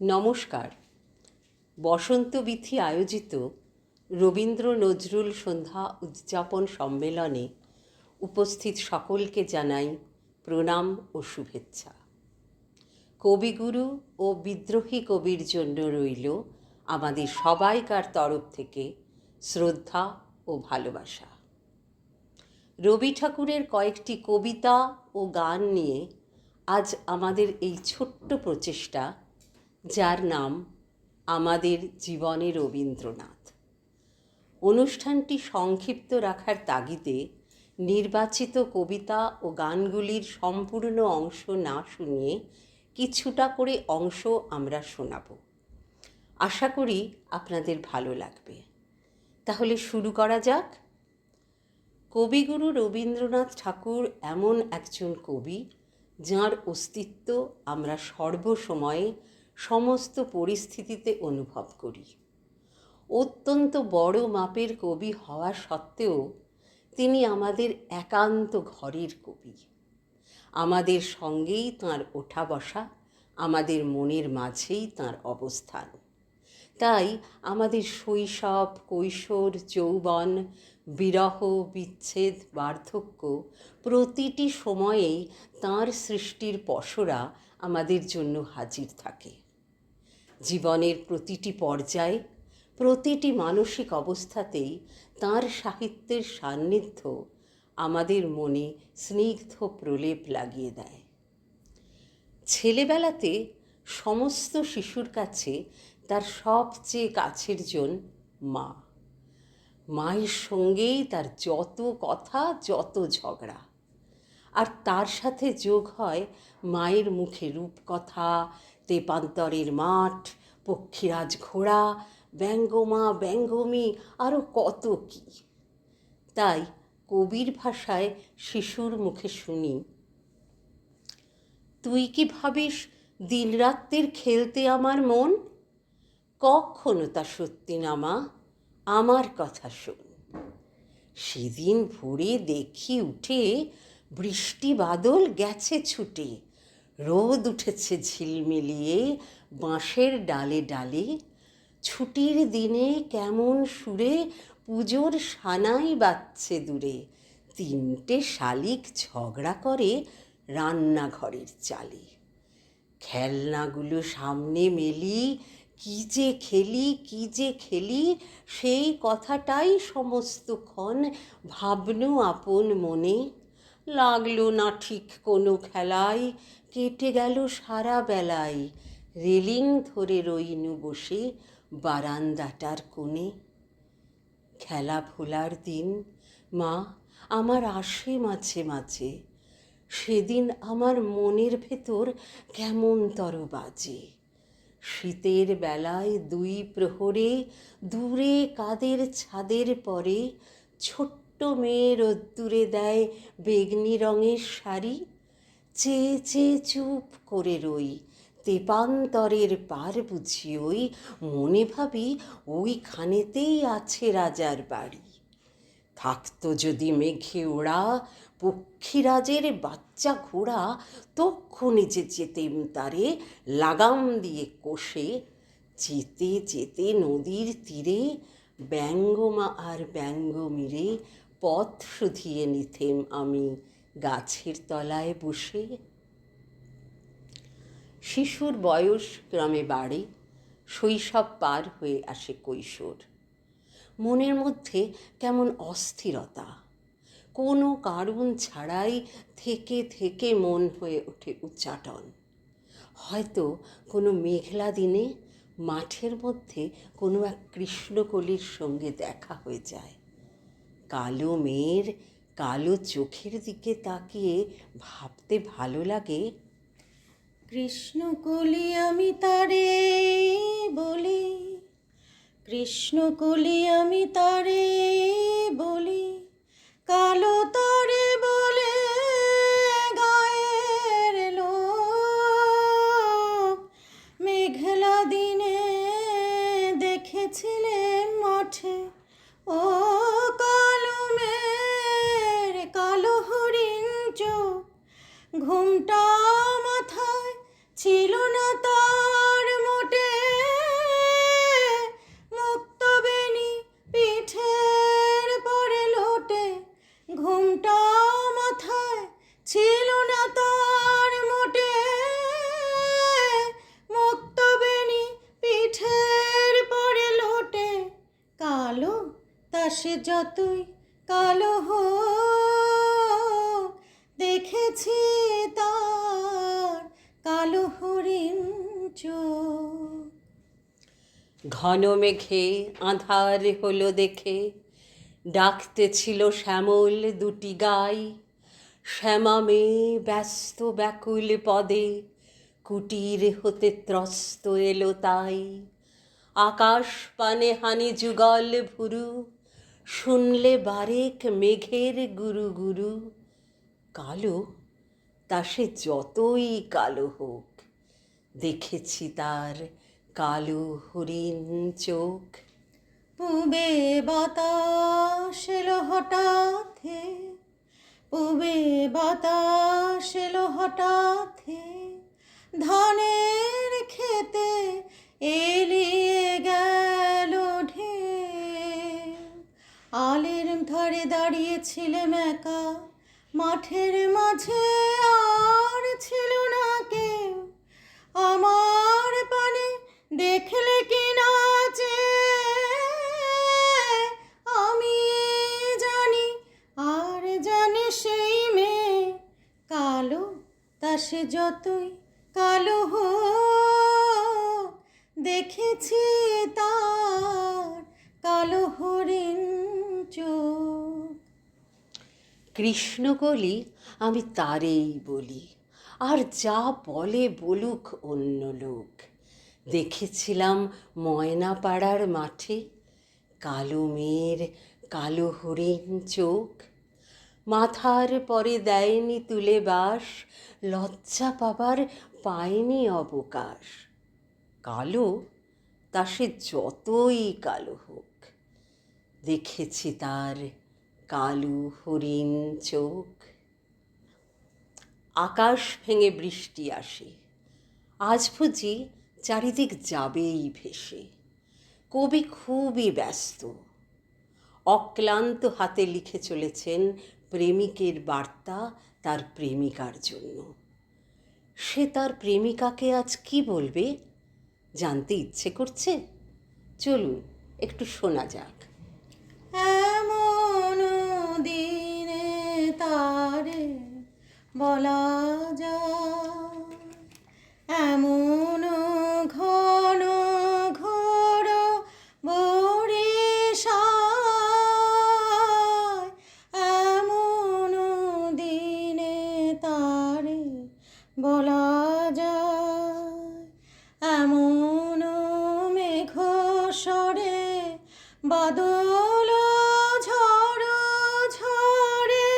নমস্কার। বসন্ত বিথি আয়োজিত রবীন্দ্র নজরুল সন্ধ্যা উদযাপন সম্মেলনে উপস্থিত সকলকে জানাই প্রণাম ও শুভেচ্ছা। কবিগুরু ও বিদ্রোহী কবির জন্য রইল আমাদের সবাইকার তরফ থেকে শ্রদ্ধা ও ভালোবাসা। রবি ঠাকুরের কয়েকটি কবিতা ও গান নিয়ে আজ আমাদের এই ছোট্ট প্রচেষ্টা, যার নাম আমাদের জীবনে রবীন্দ্রনাথ। অনুষ্ঠানটি সংক্ষিপ্ত রাখার তাগিদে নির্বাচিত কবিতা ও গানগুলির সম্পূর্ণ অংশ না শুনিয়ে কিছুটা করে অংশ আমরা শোনাব। আশা করি আপনাদের ভালো লাগবে। তাহলে শুরু করা যাক। কবিগুরু রবীন্দ্রনাথ ঠাকুর এমন একজন কবি যাঁর অস্তিত্ব আমরা সর্বসময়ে সমস্ত পরিস্থিতিতে অনুভব করি। অত্যন্ত বড় মাপের কবি হওয়া সত্ত্বেও তিনি আমাদের একান্ত ঘরের কবি। আমাদের সঙ্গেই তাঁর ওঠা বসা, আমাদের মনের মাঝেই তাঁর অবস্থান। তাই আমাদের শৈশব, কৈশোর, যৌবন, বিরহ, বিচ্ছেদ, বার্ধক্য প্রতিটি সময়েই তাঁর সৃষ্টির পসরা আমাদের জন্য হাজির থাকে। জীবনের প্রতিটি পর্যায়ে, প্রতিটি মানসিক অবস্থাতেই তাঁর সাহিত্যের সান্নিধ্য আমাদের মনে স্নিগ্ধ প্রলেপ লাগিয়ে দেয়। ছেলেবেলাতে সমস্ত শিশুর কাছে তার সবচেয়ে কাছের জন মা। মায়ের সঙ্গেই তার যত কথা, যত ঝগড়া। আর তার সাথে যোগ হয় মায়ের মুখে রূপকথা, তেপান্তরের মাঠ, পক্ষীরাজ ঘোড়া, ব্যঙ্গমা, ব্যঙ্গমী, আরও কত কি। তাই কবির ভাষায় শিশুর মুখে শুনি, তুই কি ভাবিস দিনরাত্রির খেলতে আমার মন? কখনো তা সত্যি না মা, আমার কথা শোন। সেদিন ভোরে দেখি উঠে বৃষ্টি বাদল গেছে ছুটে, রোদ উঠেছে ঝিলমিলিয়ে বাঁশের ডালে ডালে। ছুটির দিনে কেমন সুরে পুজোর সানাই বাজছে দূরে, তিনটে শালিক ঝগড়া করে রান্নাঘরের চালে। খেলনাগুলো সামনে মেলি, কি যে খেলি, কি যে খেলি, সেই কথাটাই সমস্তক্ষণ ভাবনু আপন মনে। লাগলো না ঠিক কোনো খেলায়, কেটে গেল সারা বেলায়, রেলিং ধরে রইনু বসে বারান্দাটার কোণে। খেলা ভোলার দিন মা আমার আসে মাঝে মাঝে, সেদিন আমার মনের ভেতর কেমনতর বাজে। শীতের বেলায় দুই প্রহরে দূরে কাদের ছাদের পরে ছোট্ট মেয়ে রোদ্দুরে দেয় বেগনি রঙের শাড়ি। চেয়ে চেয়ে চুপ করে রই, তেপান্তরের পার বুঝি ওই, মনে ভাবি ওইখানেতেই আছে রাজার বাড়ি। থাকতো যদি মেঘে ওড়া পক্ষীরাজের বাচ্চা ঘোড়া, তক্ষুনি যে যেতেম তারে লাগাম দিয়ে কষে। যেতে যেতে নদীর তীরে ব্যঙ্গমা আর ব্যঙ্গমীরে পথ শুধিয়ে নিতেম আমি গাছের তলায় বসে। শিশুর বয়স ক্রমে বাড়ে, শৈশব পার হয়ে আসে কৈশোর। মনের মধ্যে কেমন অস্থিরতা, কোনো কারণ ছাড়াই থেকে থেকে মন হয়ে ওঠে উচ্চাটন। হয়তো কোনো মেঘলা দিনে মাঠের মধ্যে কোনো এক কৃষ্ণকলির সঙ্গে দেখা হয়ে যায়। কালো মেয়ের কালো চোখের দিকে তাকিয়ে ভাবতে ভালো লাগে, কৃষ্ণকলি আমি তারে বলি, কৃষ্ণকলি আমি তারে বলি, কালো তারে বলে গায়ের লোক। মেঘলা দিনে দেখেছিলেন মাঠে ও কালো মেয়ের কালো হরিণ চোখ। ঘুমটা মাথায় ছিল না তার মোটে সে যতই কালো হোক, দেখেছি তার কালো হরিণ চোখ। ঘন মেঘে আঁধার হলো দেখে, ডাকতেছিল শ্যামল দুটি গাই। শ্যামা মেয়ে ব্যস্ত ব্যাকুল পদে, কুটির হতে ত্রস্ত এলো তাই। আকাশ পানে হানি যুগল ভুরু, শুনলে বারেক মেঘের গুরু গুরু। কালো তা সে যতই কালো হোক, দেখেছি তার কালো হরিণ চোখ। পুবে বাতাস এলো হঠাৎ হে, পুবে বাতাস এলো হঠাৎ হে, ধানের খেতে এলিয়ে গেল ঢেউ। আলের ধারে দাঁড়িয়েছিলাম একা, মাঠের মাঝে আর ছিল না কেউ। আমার পানে দেখলে কি নাচে, আমি জানি আর জানে সেই মেয়ে। কালো তা সে যতই কালো হোক, দেখেছি তার কালো হরিণ চোখ। কৃষ্ণকলি আমি তারেই বলি, আর যা বলে বলুক অন্য লোক। দেখেছিলাম ময়নাপাড়ার মাঠে, কালো মেয়ের কালো হরিণ চোখ। মাথার পরে দেয়নি তুলে বাস, লজ্জা পাবার পায়নি অবকাশ। কালো তা সে যতই কালো হোক, দেখেছি তার কালো হরিণ চোখ। আকাশ ভেঙে বৃষ্টি আসে, আজ বুঝি চারিদিক যাবেই ভেসে। কবি খুবই ব্যস্ত, অক্লান্ত হাতে লিখে চলেছেন প্রেমিকের বার্তা তার প্রেমিকার জন্য। সে তার প্রেমিকাকে আজ কি বলবে জানতে ইচ্ছে করছে? চলুন একটু শোনা যাক। এমন দিনে তারে বলা যায়, এমন ঘন ঘোর বরিশায়, এমন দিনে তারে বলা যায়। এমন মেঘ সরে বাদল ঝড় ঝরে,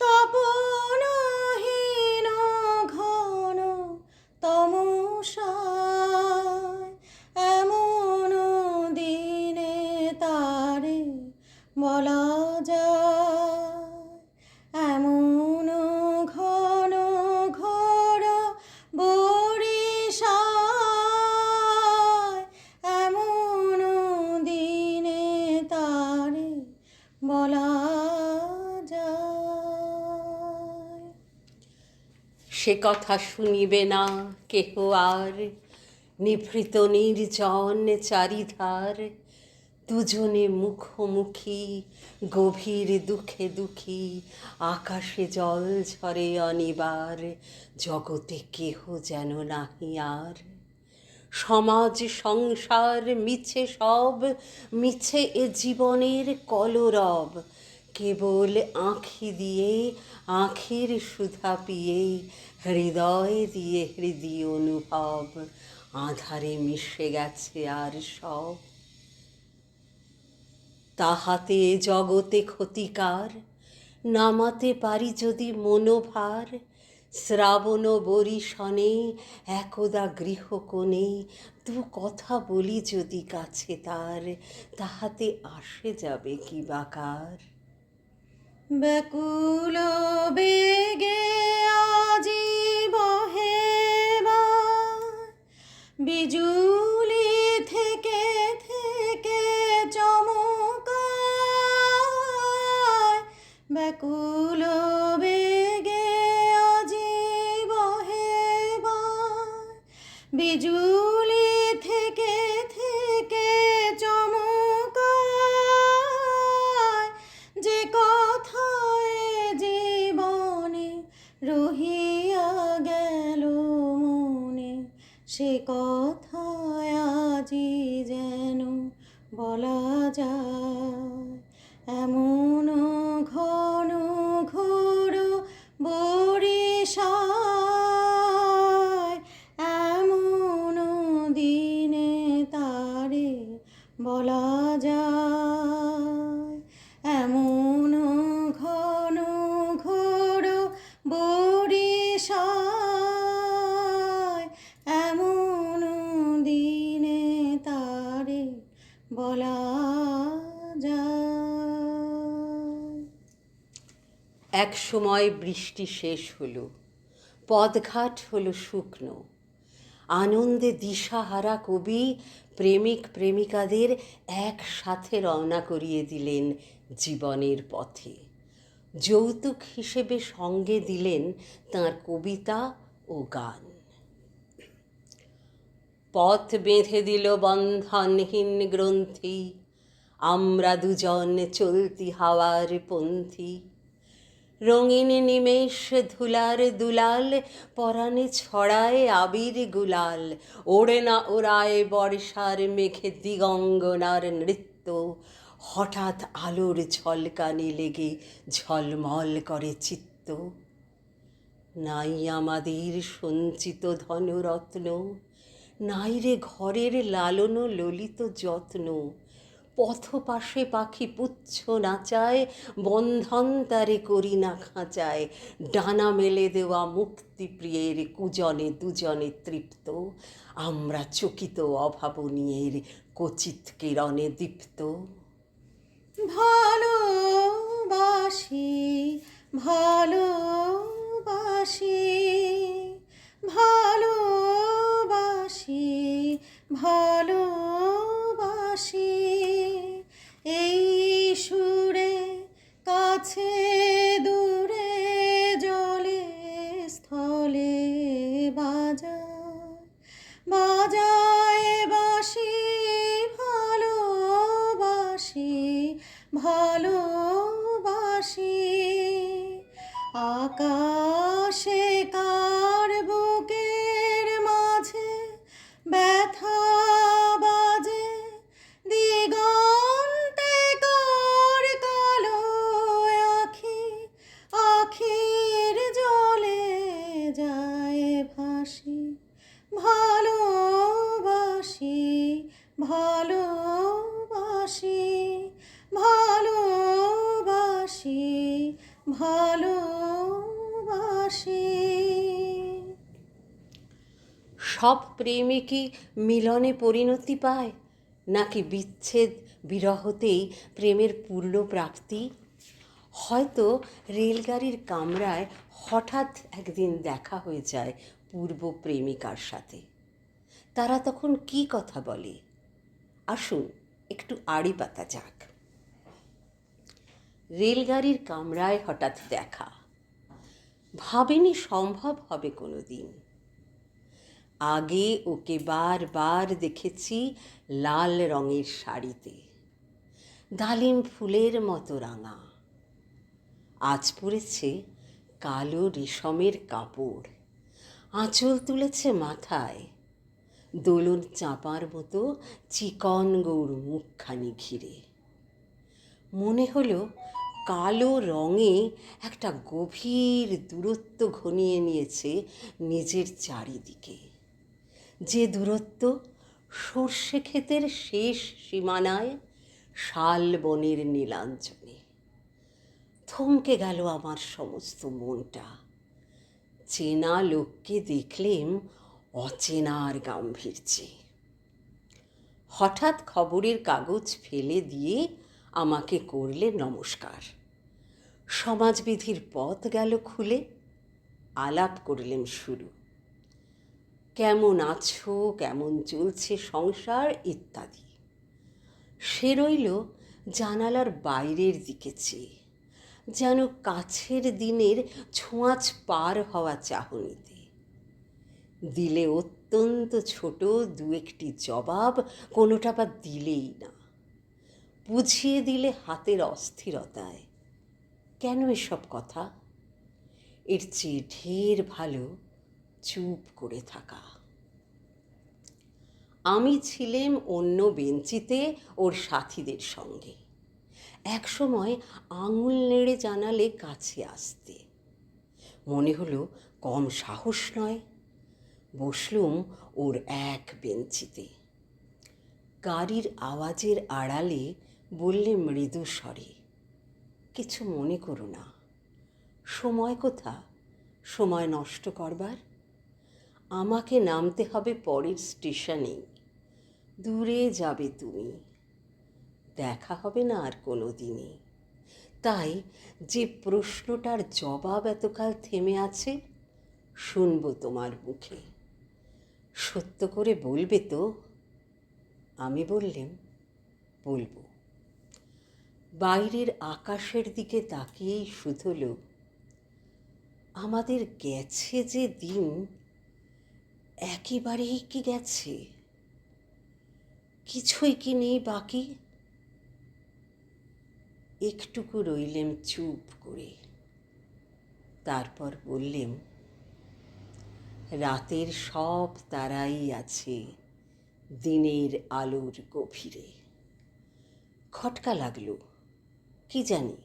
তপনহীন ঘন তমসায়, এমন দিনে তারে বলা যায়। এমন ঘন ঘোর বরিশায়, এমন দিনে তারে বলা যায়। সে কথা শুনিবে না কেহ আর, নিভৃত নির্জন চারিধার। দুজনে মুখোমুখি গভীর দুঃখে দুঃখী, আকাশে জল ঝরে অনিবার, জগতে কেহ যেন নাহি আর। সমাজ সংসার মিছে সব, মিছে এ জীবনের কলরব। কেবল আঁখি দিয়ে আঁখির সুধা পিয়ে, হৃদয় দিয়ে হৃদয় অনুভব, আঁধারে মিশে গেছে আর সব। তাহাতে জগতে ক্ষতিকার, নামাতে পারি যদি মনোভার। শ্রাবণ বরিশনে একদা গৃহকোণে, দু কথা বলি যদি কাছে তার, তাহাতে আসে যাবে কি বাকার। ব্যাকুল বেগে আজি বহে বিজুলি থেকে থেকে চমকায়, ব্যাকুল বেগে আজি বহে বিজুলি থেকে থেকে চমকায়, সে কথায় আজি যেন বলা যায়, এমন ঘন ঘোর বরিশায়, এমন দিনে তারে বলা যায়, এমন ঘন ঘোর বরিশায়, এমন দিনে তারে বলা যায়। এক সময় বৃষ্টি শেষ হলো, পদঘাট হলো শুকনো। আনন্দে দিশাহারা কবি প্রেমিক প্রেমিকাদের একসাথে রওনা করিয়ে দিলেন জীবনের পথে। যৌতুক হিসেবে সঙ্গে দিলেন তাঁর কবিতা ও গান। পথ বেঁধে দিল বন্ধনহীন গ্রন্থি, আমরা দুজন চলতি হাওয়ার পন্থী। রঙিন নিমেষ ধুলার দুলাল, পরাণে ছড়ায় আবির গুলাল। ওড়ে না ওড়ায় বর্ষার মেঘে দিগঙ্গনার নৃত্য, হঠাৎ আলোর ঝলকানি লেগে ঝলমল করে চিত্ত। নাই আমাদের সঞ্চিত ধনরত্ন, নাই রে ঘরের লালন ললিত যত্ন। পথপাশে পাখি পুচ্ছ নাচায়, বন্ধন তারে করি না খাঁচায়। ডানা মেলে দেওয়া মুক্তিপ্রিয়ের কুজনে দুজনে তৃপ্ত, আমরা চকিত অভাবনীয়ের কচিত কিরণে দীপ্ত। ভালোবাসি ভালোবাসি ভালোবাসি ভালোবাসি, এই সুরে কাছে দূরে জলে স্থলে বাজায় বাজায় বাঁশি। ভালোবাসি ভালোবাসি, আকাশে কার বুকের মাঝে ব্যথা বাজে, দিগন্তে কার কালো আখি, আখির জলে যায় ভাসি। ভালোবাসি ভালোবাসি ভালোবাসি ভালোবাসি। সব প্রেমে কি মিলনে পরিণতি পায়, নাকি বিচ্ছেদ বিরহতেই প্রেমের পূর্ণ প্রাপ্তি? হয়তো রেলগাড়ির কামরায় হঠাৎ একদিন দেখা হয়ে যায় পূর্ব প্রেমিকার সাথে। তারা তখন কি কথা বলে, আসুন একটু আড়ি পাতা যাক। রেলগাড়ির কামরায় হঠাৎ দেখা, ভাবেনি সম্ভব হবে কোনো দিন। আগে ওকে বারবার দেখেছি লাল রঙের শাড়িতে, ডালিম ফুলের মতো রাঙা। আজ পরেছে কালো রেশমের কাপড়, আঁচল তুলেছে মাথায়, দোলন চাপার মতো চিকন গৌর মুখখানি ঘিরে। মনে হলো কালো রঙে একটা গভীর দূরত্ব ঘনিয়ে নিয়েছে নিজের চারিদিকে, যে দূরত্ব সর্ষে ক্ষেতের শেষ সীমানায় শাল বনের নীলাঞ্জনে। থমকে গেল আমার সমস্ত মনটা। চেনা লোককে দেখলেম অচেনার গাম্ভীর্যে। হঠাৎ খবরের কাগজ ফেলে দিয়ে আমাকে করলে নমস্কার। সমাজবিধির পথ গেল খুলে, আলাপ করলেম শুরু। কেমন আছো, কেমন চলছে সংসার ইত্যাদি। সে রইল জানালার বাইরের দিকে চেয়ে, যেন কাছের দিনের ছোঁয়াচ পার হওয়া চাহনিতে। দিলে অত্যন্ত ছোট দু একটি জবাব, কোনোটা বা দিলেই না। বুঝিয়ে দিলে হাতের অস্থিরতায়। কেন এসব কথা? এর চেয়ে ঢের ভালো চুপ করে থাকা। আমি ছিলাম অন্য বেঞ্চিতে ওর সাথীদের সঙ্গে। এক সময় আঙুল নেড়ে জানালে কাছে আসতে। মনে হলো কম সাহস নয়। বসলুম ওর এক বেঞ্চিতে। গাড়ির আওয়াজের আড়ালে বললে মৃদু স্বরে, কিছু মনে করো না। সময় কোথা সময় নষ্ট করবার? আমাকে নামতে হবে পরের স্টেশনেই। দূরে যাবে তুমি, দেখা হবে না আর কোনো দিনই। তাই যে প্রশ্নটার জবাব এতকাল থেমে আছে, শুনবো তোমার মুখে। সত্য করে বলবে তো? আমি বললাম, বলবো। বাইরের আকাশের দিকে তাকিয়েই শুধল, আমাদের গেছে যে দিন, একেবারেই কি গেছে? কিছুই কি নেই বাকি? একটুকু রইলেম চুপ করে। তারপর বললেম, রাতের সব তারাই আছে দিনের আলোর গভীরে। খটকা লাগলো, কি জানি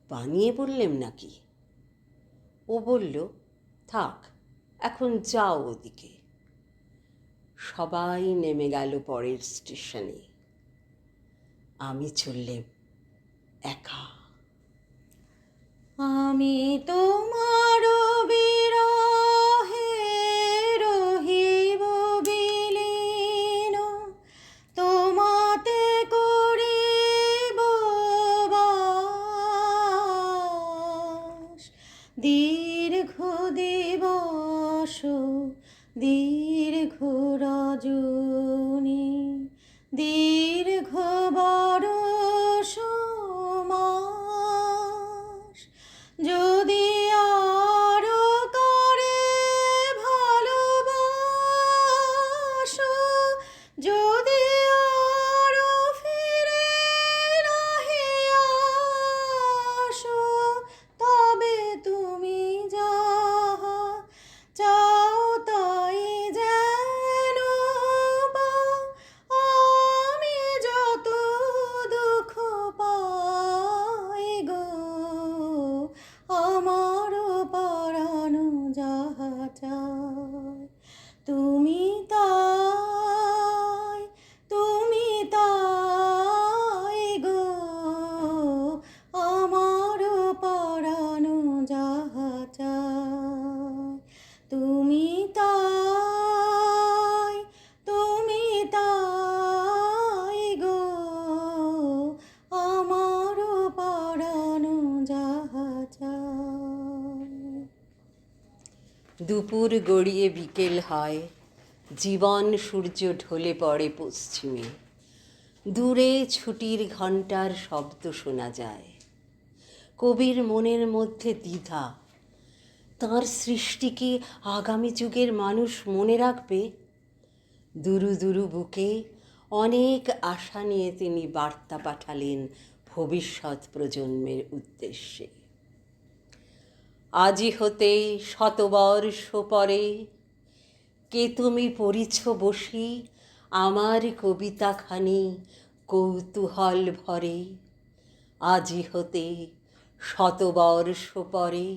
বানিয়ে বললেম নাকি। ও বলল, থাক, এখন যাও ওদিকে। সবাই নেমে গেল পরের স্টেশনে। আমি চললেম একা। আমি তোমার বিরহে রহিব বিলীন, তোমাতে করিব বাস। দীর্ঘ দিবস দীর্ঘ রজনী, দীর্ঘ বরষ মাস। যদি আরো করে ভালোবাসো, যদি আরো ফিরে নাহি আসো, তবে তুমি যাহা চাও তাই যেন পাও। আমি যত দুঃখ পাই গো, আমার পরাণ যাহা চায়, তুমি তাই, তুমি তাই গো, আমার পরাণ যাহা চায়, তুমি তাই, তুমি তাই গো, আমার পরাণ যাহা চায়। দুপুর গড়িয়ে বিকেল হয়, জীবন সূর্য ঢলে পড়ে পশ্চিমে। দূরে ছুটির ঘণ্টার শব্দ শোনা যায়। কবির মনের মধ্যে দ্বিধা, তাঁর সৃষ্টিকে আগামী যুগের মানুষ মনে রাখবে? দুরু দুরু বুকে অনেক আশা নিয়ে তিনি বার্তা পাঠালেন ভবিষ্যৎ প্রজন্মের উদ্দেশ্যে। আজি হতে শতবর্ষ পরে, কে তুমি পড়িছ বসি আমার কবিতাখানি কৌতূহল ভরে। আজি হতে শতবর্ষ পরে,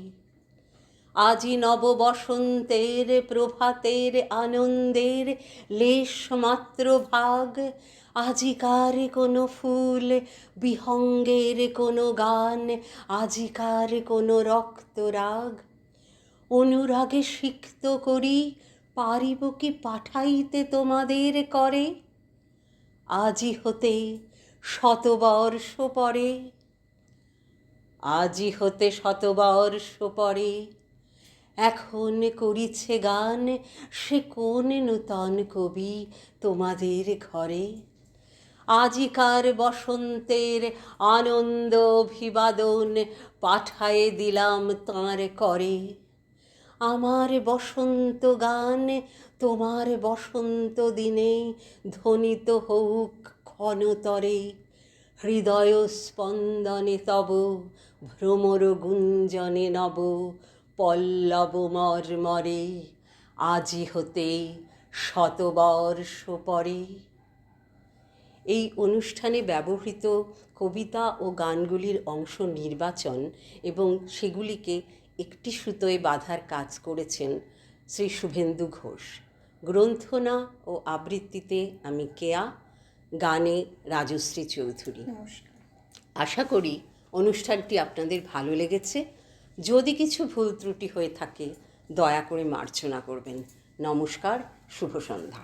আজি নব বসন্তের প্রভাতের আনন্দের লেশ মাত্র ভাগ। আজিকার কোনো ফুল বিহঙ্গের কোনো গান, আজিকার কোনো রক্তরাগ। অনুরাগে সিক্ত করি পারিব কি পাঠাইতে তোমাদের করে? আজি হতে শতবর্ষ পরে, আজি হতে শতবর্ষ পরে, এখন করিছে গান সে কোন নূতন কবি তোমাদের ঘরে? আজিকার বসন্তের আনন্দ অভিবাদন পাঠায়ে দিলাম তাঁর করে। আমার বসন্ত গান তোমার বসন্ত দিনে ধ্বনিত হউক ক্ষণতরে। হৃদয় স্পন্দনে তব ভ্রমর গুঞ্জনে নব পল্লব মর্মরে। আজি হতে শতবর্ষ পরে। এই অনুষ্ঠানে ব্যবহৃত কবিতা ও গানগুলির অংশ নির্বাচন এবং সেগুলিকে একটি সুতোয় বাঁধার কাজ করেছেন শ্রী শুভেন্দু ঘোষ। গ্রন্থনা ও আবৃত্তিতে আমি কেয়া, গানে রাজশ্রী চৌধুরী। নমস্কার। আশা করি অনুষ্ঠানটি আপনাদের ভালো লেগেছে। যদি কিছু ভুল ত্রুটি হয়ে থাকে দয়া করে মার্জনা করবেন। নমস্কার, শুভ সন্ধ্যা।